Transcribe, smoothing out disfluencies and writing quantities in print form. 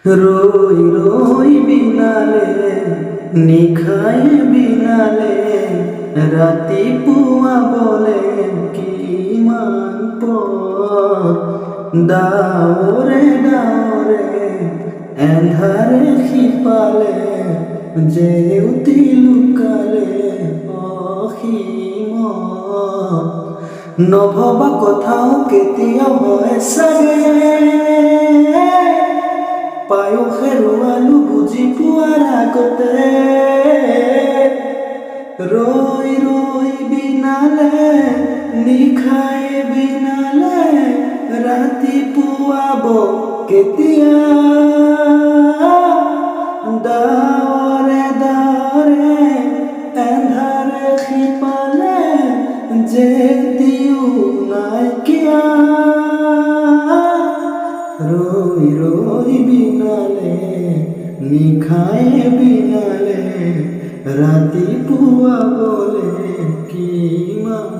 রই রই বিনালে নিখায় বিনালে রাতি পুয়া বলে কি মান দাওরে দাওরে এন্ধারে খিপালে জেউতি লুকালে অসীম নভবা কথাও কেতিয়া হয় চাগে পায়ো হেৰুৱালো বুজি পোৱাৰ আগতে ৰৈ ৰৈ বিনালে নিশাই বিনালে ৰাতিপুৱাব কেতিয়া দাৱৰে দাৱৰে এন্ধাৰে খিপালে যেতিও নাইকিয়া রই রই বিনালে নিখায় বিনালে রাতি পুয়া বলে কি মান